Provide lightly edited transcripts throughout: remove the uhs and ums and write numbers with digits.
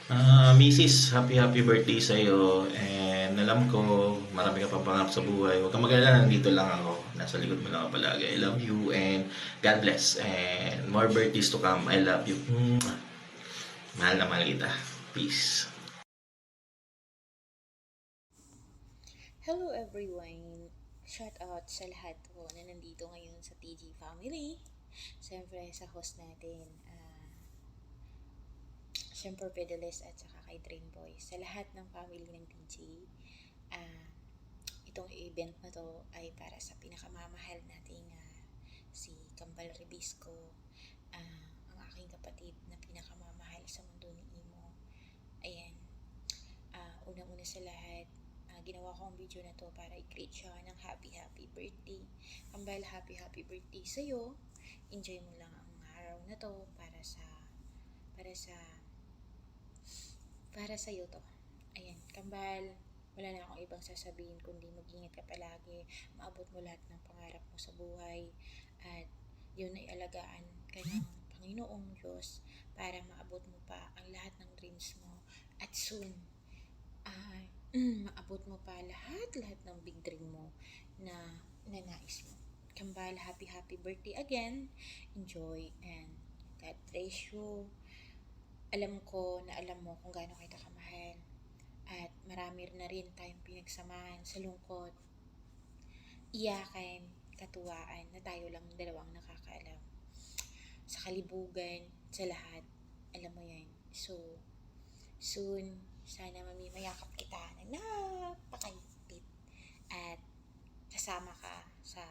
Mrs. Happy birthday sa'yo. And alam ko, marami ka pang pangarap sa buhay. Huwag kang mag-alala, nandito lang ako. Nasa likod mo lang ako palagi. I love you and God bless. And more birthdays to come. I love you. Mwah. Mahal na mahal kita. Peace. Hello everyone! Shout out sa lahat po na nandito ngayon sa TG Family. Siyempre sa host natin, siyempre Pedalis at saka kay Dreamboy. Sa lahat ng family ng TG, ah, itong event na to ay para sa pinakamamahal nating si Kambal Rebisco, ang aking kapatid na pinakamamahal sa mundo ni Imo. Ayan, unang-una sa lahat, ginawa ko ang video na to para i-create siya ng happy birthday. Kambal, happy birthday sa'yo. Enjoy mo lang ang araw na to para sa para sa'yo to. Ayan, Kambal, wala na akong ibang sasabihin kundi mag-ingat ka palagi, maabot mo lahat ng pangarap mo sa buhay, at yun ay alagaan ka ng Panginoong Diyos para maabot mo pa ang lahat ng dreams mo, at soon, maabot mo pa lahat ng big dream mo na nais mo. Kambal, happy birthday again. Enjoy and God bless you. Alam ko na alam mo kung gaano kita kamahal, at marami na rin tayong pinagsamahan sa lungkot, iyakan, katuwaan na tayo lang dalawang nakakaalam. Sa kalibugan, sa lahat, alam mo yan. So, soon, sana mamimayakap kita na napakahigpit at kasama ka sa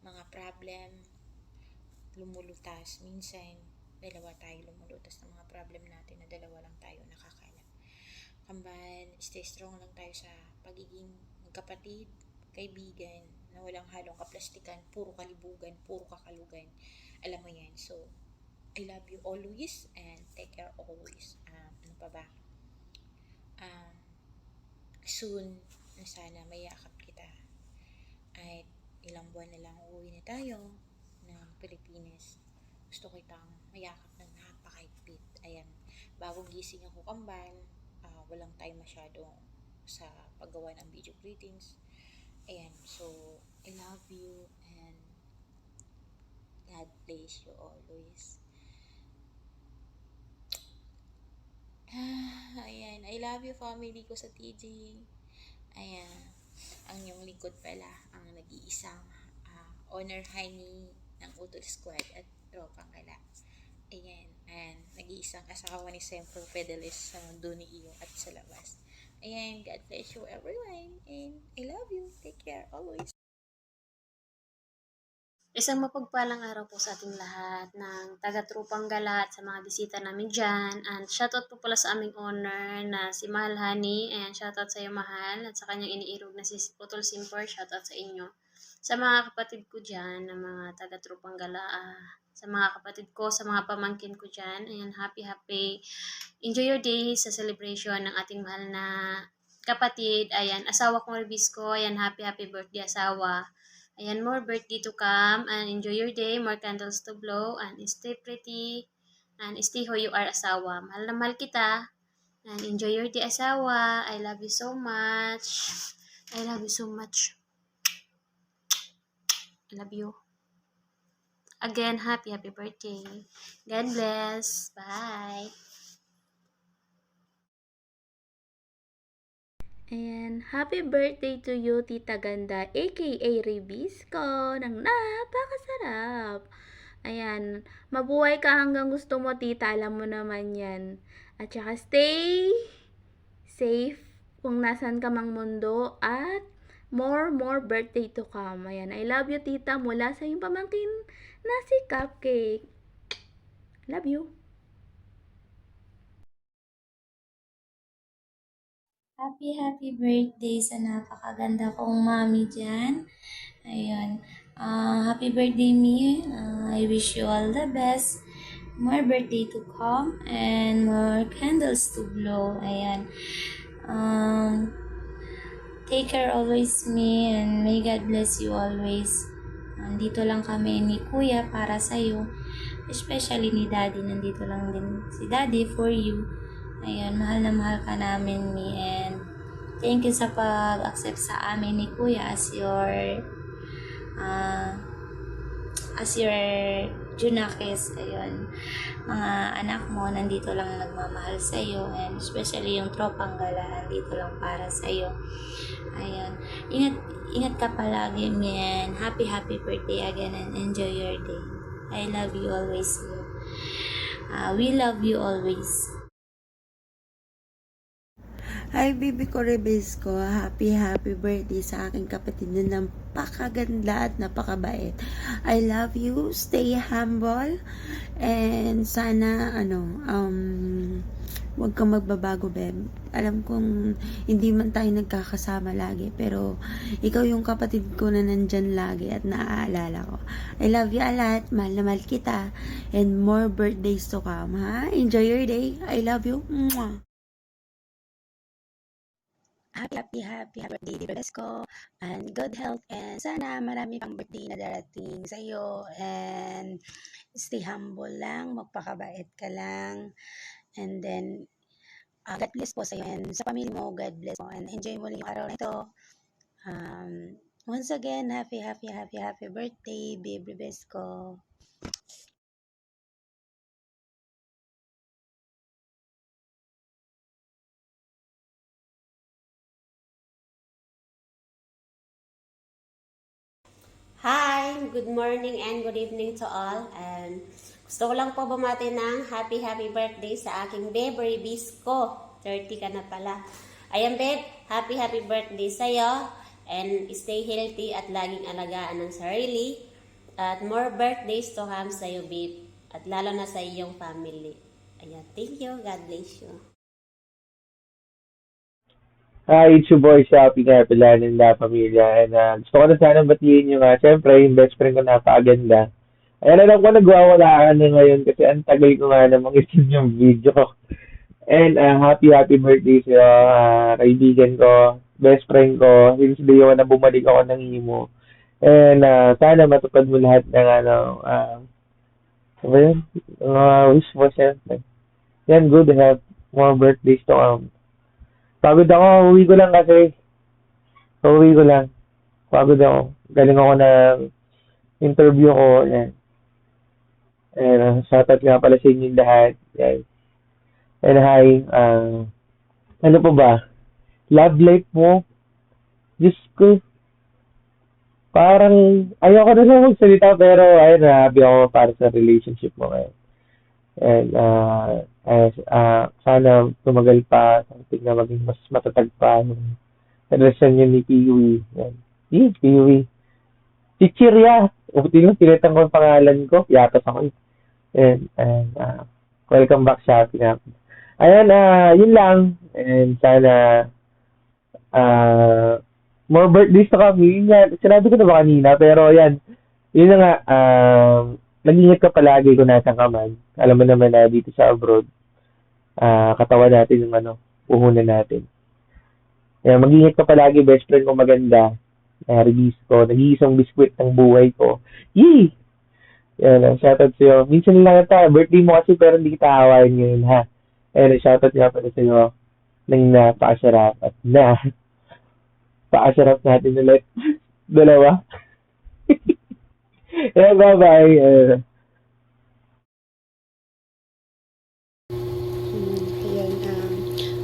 mga problem, lumulutas. Minsan, dalawa tayo lumulutas ng mga problem natin na dalawa lang tayo nakakaalam. Kambal, stay strong lang tayo sa pagiging magkapatid, kaibigan, na walang halong kaplastikan, puro kalibugan, puro kakalugan. Alam mo yan. So, I love you always and take care always. Ano pa ba? Soon, na sana mayakap kita. At ilang buwan na lang uuwi na tayo ng Pilipinas. Gusto ko itang mayakap ng napakahigpit. Ayan, bagong gising ako, Kambal. Walang time masyado sa paggawa ng video greetings. Ayan, so I love you and God bless you always. Ayan, I love you family ko sa TG. Ayan, ang yung lingkod pala, ang nag-iisang honor honey ng Utol Squad at Tropang Gala. Ayan, and nag-iisang asawa ni Sempro Pedalis sa mundo ni Iyo at sa labas. Ayan, God bless you everyone and I love you. Take care always. Isang mapagpalang araw po sa ating lahat ng taga-trupang Gala at sa mga bisita namin dyan. And shoutout po pala sa aming owner na si Mahal Honey. And shoutout sa iyo, Mahal. At sa kanyang iniirog na si Putol Simper. Shoutout sa inyo. Sa mga kapatid ko dyan, na mga taga-trupang Gala, sa mga kapatid ko, sa mga pamangkin ko dyan, ayan, happy. Enjoy your day sa celebration ng ating mahal na kapatid. Ayan, asawa kong Rebisco. Ayan, happy birthday, asawa. Ayan, more birthday to come, and enjoy your day, more candles to blow, and stay pretty, and stay who you are, asawa. Mahal na mahal kita, and enjoy your day, asawa. I love you so much. I love you so much. I love you. Again, happy birthday. God bless. Bye. Ayan, happy birthday to you, Tita Ganda, aka Rebisco, ng napakasarap. Ayan, mabuhay ka hanggang gusto mo, Tita, alam mo naman yan. At saka stay safe kung nasan ka mang mundo, at more birthday to come. Ayan, I love you, Tita, mula sa iyong pamangkin na si Cupcake. Love you. Happy birthday sa napakaganda kong mami dyan. Ayun. Happy birthday, me. I wish you all the best. More birthday to come and more candles to blow. Ayan. Take care always, me, and may God bless you always. Nandito lang kami ni Kuya para sa'yo. Especially ni Daddy. Nandito lang din si Daddy for you. Ayun, mahal na mahal ka namin, Mi. And thank you sa pag-accept sa amin ni Kuya uh, as your Junakis. Ayun, mga anak mo nandito lang nagmamahal sa iyo, and especially yung tropang gala nandito lang para sa iyo. Ayun, ingat ka palagi, man. Happy birthday again and enjoy your day. I love you always. We love you always. Hi, baby ko, Rebesco. Happy birthday sa aking kapatid na napakaganda at napakabait. I love you. Stay humble. And sana, huwag kang magbabago, Beb. Alam kong hindi man tayo nagkakasama lagi, pero ikaw yung kapatid ko na nandyan lagi at naaalala ko. I love you a lot. Mahal na mahal kita. And more birthdays to come, ha? Enjoy your day. I love you. Mwah! Happy birthday, Rebesco, and good health, and sana marami pang birthday na darating sa iyo, and stay humble lang, magpakabait ka lang, and then God bless po sa iyo and sa pamilya mo. God bless po and enjoy mo lang yung araw na ito. Once again, happy birthday, baby Rebesco. Hi! Good morning and good evening to all. And gusto ko lang po bumati ng happy birthday sa aking babe, Rebesco. 30 ka na pala. Ayan babe, happy birthday sa'yo. And stay healthy at laging alagaan ng sarili. At more birthdays to come sa'yo babe. At lalo na sa iyong family. Ayan, thank you. God bless you. Hi, it's your boy Shopee nga pala ng La Familia. And gusto ko na sana batiin yung, siyempre, yung best friend ko napakaganda. Ayan, alam ko nagwawala ka na ngayon kasi ang tagal ko nga namang isin yung video ko. And happy birthday sa kaibigan ko, best friend ko, since day one na bumalik ako ng imo. And sana matupad mo lahat ng ano ba yun? Wish mo siyempre. Yan, good health, more birthdays to come. Pagod ako, uwi ko lang kasi. Uwi ko lang. Pagod ako. Galing ako ng interview ko. Yan. And shoutout nga pala sa inyong lahat. Yan. And hi, ano pa ba? Love life mo? Diyos ko. Parang, ayoko na lang magsalita pero ayun, happy ako para sa relationship mo ngayon. And sana tumagal pa, something na maging mas matatag pa yung relasyon niyo ni Piwi. Yan. Piwi. Si Chiria. Tinitang ko ang pangalan ko. Yatas ako. And welcome back sa atin. Ayan, yun lang. And sana more birthdays to kami. Sinabi ko na ba kanina, pero yan. Yun na nga, nag-ingat ka palagi kung nasan ka man. Alam mo naman na dito sa abroad, katawan natin yung puhunan natin. Kaya mag-ingat ka palagi, best friend ko maganda. Rebesco, nag-iisang biskwit ng buhay ko. Yee! Yan, shoutout sa'yo. Minsan lang ito, birthday mo kasi pero hindi kita awayin ngayon, ha? Ayan, shoutout nga pala sa'yo ng napakasarap at pakasarap natin ulit. Dalawa. Yeah, bye-bye. Ayan,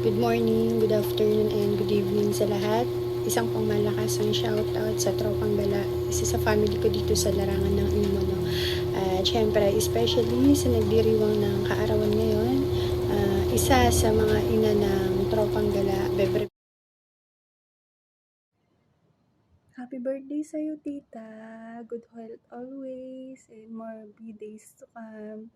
good morning, good afternoon, and good evening sa lahat. Isang pang malakasang shoutout sa Tropang Gala, isa sa family ko dito sa larangan ng Imo, no? At syempre, especially sa nagdiriwang ng kaarawan ngayon, isa sa mga ina ng Tropang Gala, Bebre. Happy birthday sa'yo, tita. Good health always and more days to come.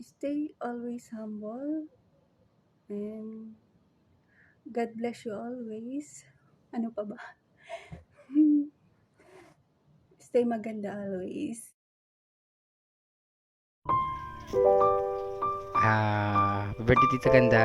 Stay always humble and God bless you always. Ano pa ba? Stay maganda always. Happy birthday, Tita Ganda.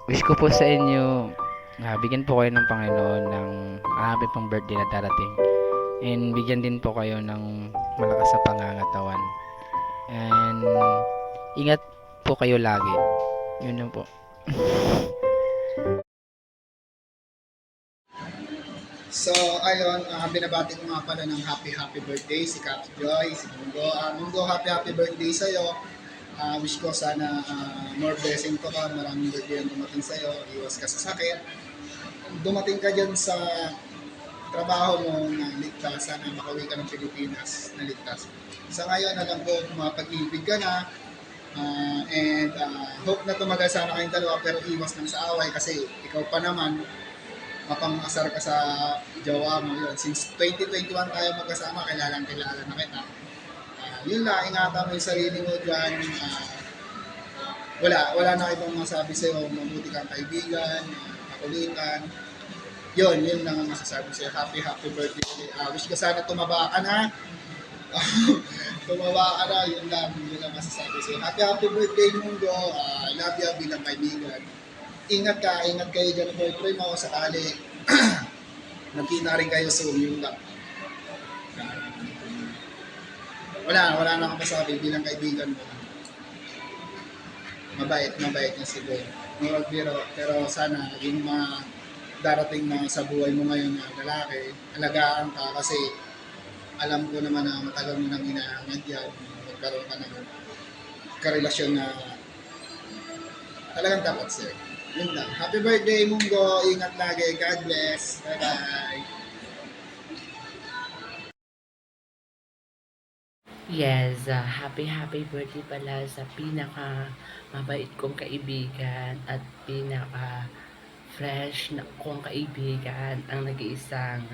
Wish ko po sa inyo, bigyan po kayo ng Panginoon ng marami pang birthday na darating. And bigyan din po kayo ng malakas sa pangangatawan. And ingat po kayo lagi. Yun lang po. So, ayun, binabati ko nga pala ng happy birthday si Caps Joy, si Munggo. Munggo, happy birthday sa'yo. Wish ko sana more blessing to ka, maraming birthday ang dumating sa'yo, iwas ka sa sakit. Dumating ka dyan sa trabaho mo na ligtas, sana makauwi ka ng Pilipinas na ligtas. Sa ngayon, alam ko, mapag-ibig ka na, and hope na tumagal sana kayong dalawa, pero iwas lang sa away kasi ikaw pa naman, mapang-asar ka sa jowa mo yun. Since 2021 tayo magkasama, kilala na kita. Yun lang, ingatan mo yung sarili mo dyan. Wala na ibang masabi sa'yo. Mabuti kang kaibigan, kakulitan. Yun lang ang masasabi sa'yo. Happy birthday. Wish ko sana tumaba ka na. Tumaba ka na, yun lang masasabi sa'yo. Happy birthday, Munggo. Love you bilang kaibigan. Ingat kayo dyan ng boyfriend mo sakali nagkita rin kayo soon, yun lang. Wala na akong masabi bilang kaibigan mo. Mabait niya si Boy. Pero sana yung mga darating na sa buhay mo ngayon na lalaki, alagaan ka kasi alam ko naman na matagal mo nang hinahangad yan. Magkaroon ka ng karelasyon na talagang dapat sa'yo. Yun lang. Happy birthday, Munggo. Ingat lagi. God bless. Bye-bye. Yes, happy birthday pala sa pinaka mabait kong kaibigan at pinaka fresh na kong kaibigan, ang nag-iisang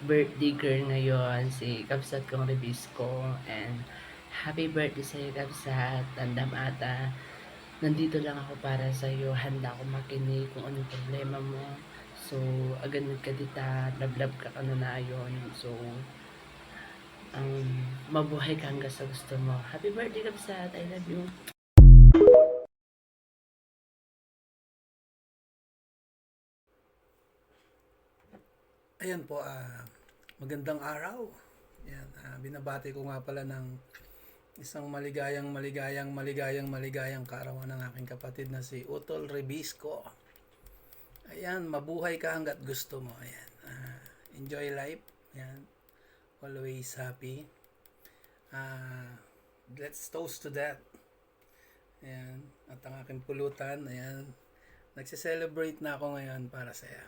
birthday girl ngayon, si Kapsat kong Rebisco. And happy birthday sa iyo, Kapsat. Tandam ata, nandito lang ako para sa iyo, handa ako makinig kung anong problema mo. So, agad nagkadita, love ka kananayon. So, mabuhay ka hanggang sa gusto mo. Happy birthday, Kapsat. I love you. Ayan po, magandang araw. Ayan, binabati ko nga pala ng isang maligayang kaarawan ng aking kapatid na si Utol Rebisco. Ayan, mabuhay ka hanggat gusto mo. Ayan, enjoy life. Ayan, always happy. Let's toast to that. Ayan, at ang aking pulutan, ayan, nagse-celebrate na ako ngayon para sa iyo.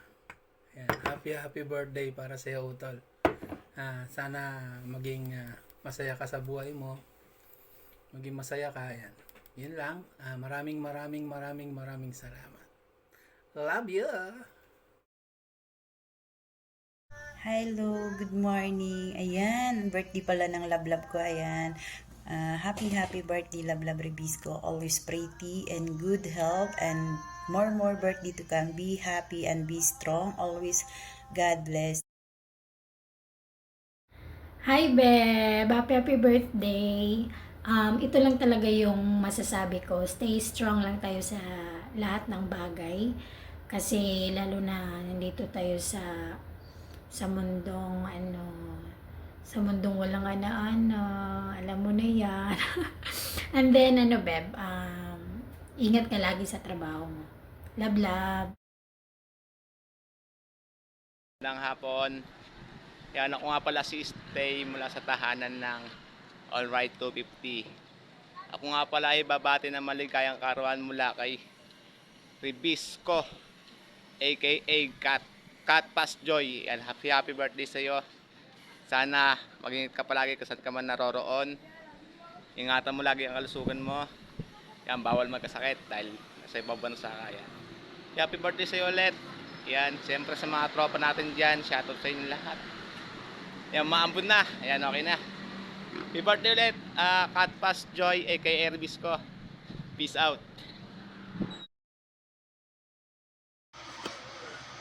Ayan, happy birthday para sa iyo, Utol. Sana maging masaya ka sa buhay mo. Maging masaya ka, ayan. Yun lang. Maraming salamat. Love you! Hello, good morning. Ayan, birthday pala ng love ko. Ayan. Happy birthday, love Rebisco. Always pretty and good health and more birthday to come. Be happy and be strong. Always God bless. Hi, Beb! Happy birthday! Ito lang talaga yung masasabi ko. Stay strong lang tayo sa lahat ng bagay. Kasi lalo na nandito tayo sa mundong sa mundong walang ana-ana. Alam mo na yan. And then, Beb, ingat ka lagi sa trabaho mo. Love. Magandang hapon. Yan, ako nga pala si Stay mula sa tahanan ng Alright 250. Ako nga pala ay babati ng maligayang kaarawan mula kay Rebisco, aka Cat Pass Joy. Yan, happy birthday sa iyo. Sana mag-ingat ka palagi kung saan ka man naroroon. Ingatan mo lagi ang kalusugan mo. Yan, bawal magkasakit dahil nasa ibang bansa ka. Yan. Happy birthday sa iyo ulit. Yan, siyempre sa mga tropa natin dyan, shoutout sa inyo lahat. Yan, maambun na. Ayan, okay na. Happy birthday ulit, Cat Pass Joy, aka Rebisco. Peace out.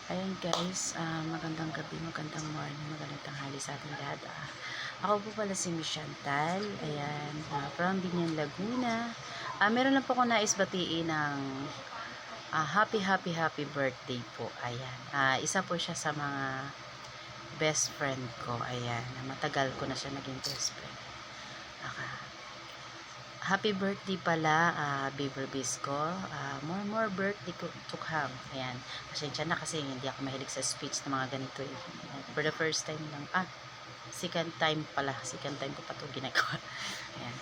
Ayan guys, magandang gabi, magandang morning, magandang tanghali sa ating lahat. Ako po pala si Miss Chantal, ayan, from Binyan, Laguna. Meron lang po ako nais batiin ng happy birthday po, ayan. Isa po siya sa mga best friend ko, ayan. Matagal ko na siya naging best friend. Happy birthday pala, Babe Bisco. More birthday to come. Ayan. Pasensya na kasi hindi ako mahilig sa speech na mga ganito. For the first time lang. Second time pala. Second time ko pa ito ginagawa. Ayan.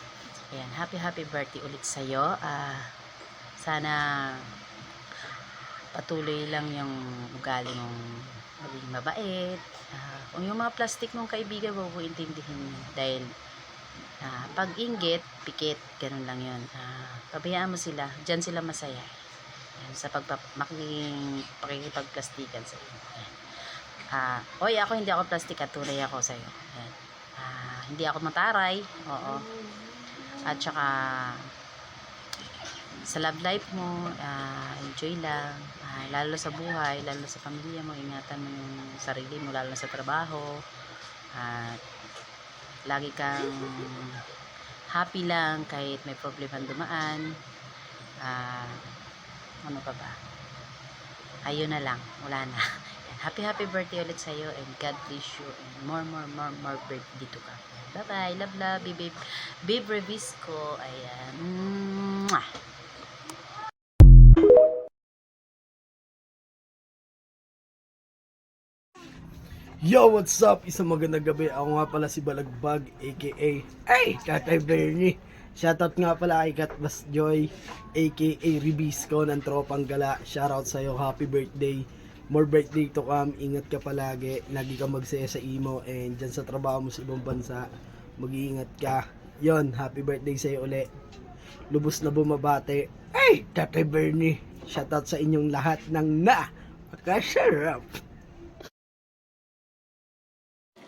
Ayan. Happy birthday ulit sa'yo. Sana patuloy lang yung ugali mong maging mabait. Kung yung mga plastic mong kaibigan, huwag mo intindihin dahil pag inggit, pikit, ganun lang yun. Pabayaan mo sila, dyan sila masaya. Yan, sa pakikipagplastikan sa iyo. Oy, ako hindi ako plastic at tunay ako sa iyo. Hindi ako mataray. Oo. At saka sa love life mo, enjoy lang. Lalo sa buhay, lalo sa pamilya mo, ingatan mo yung sarili mo, lalo sa trabaho. Lagi kang happy lang kahit may problema dumaan. Ano pa ba? Ayun na lang, wala na. Happy birthday ulit sa'yo and God bless you and more birthday to come. Bye bye, love, Babe Revisco. Ayan. Mwah! Yo, what's up? Isang magandang gabi. Ako nga pala si Balagbag, aka Tatay Bernie. Shoutout nga pala kay Katbas Joy, aka Ribisco ng Tropang Gala. Shoutout sa'yo, happy birthday. More birthday to come. Ingat ka palagi. Lagi ka magsaya sa imo. And dyan sa trabaho mo sa ibang bansa, mag-iingat ka. Yon, happy birthday sa'yo ulit. Lubos na bumabate. Tatay Bernie. Shoutout sa inyong lahat ng makasarap.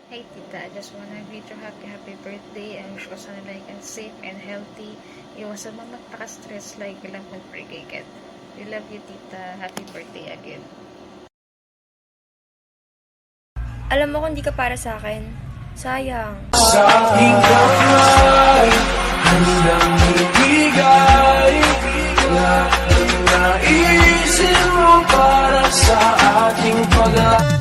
Hey tita, I just wanna greet you happy birthday and wish ko sana like and safe and healthy. Iwasan mo magpaka-stress like lang mag-pregigat. We love you tita, happy birthday again. Alam mo kung di ka para sa akin, sayang. Sa aking kamay, handang ibigay lahat ng naisin mo para sa ating pag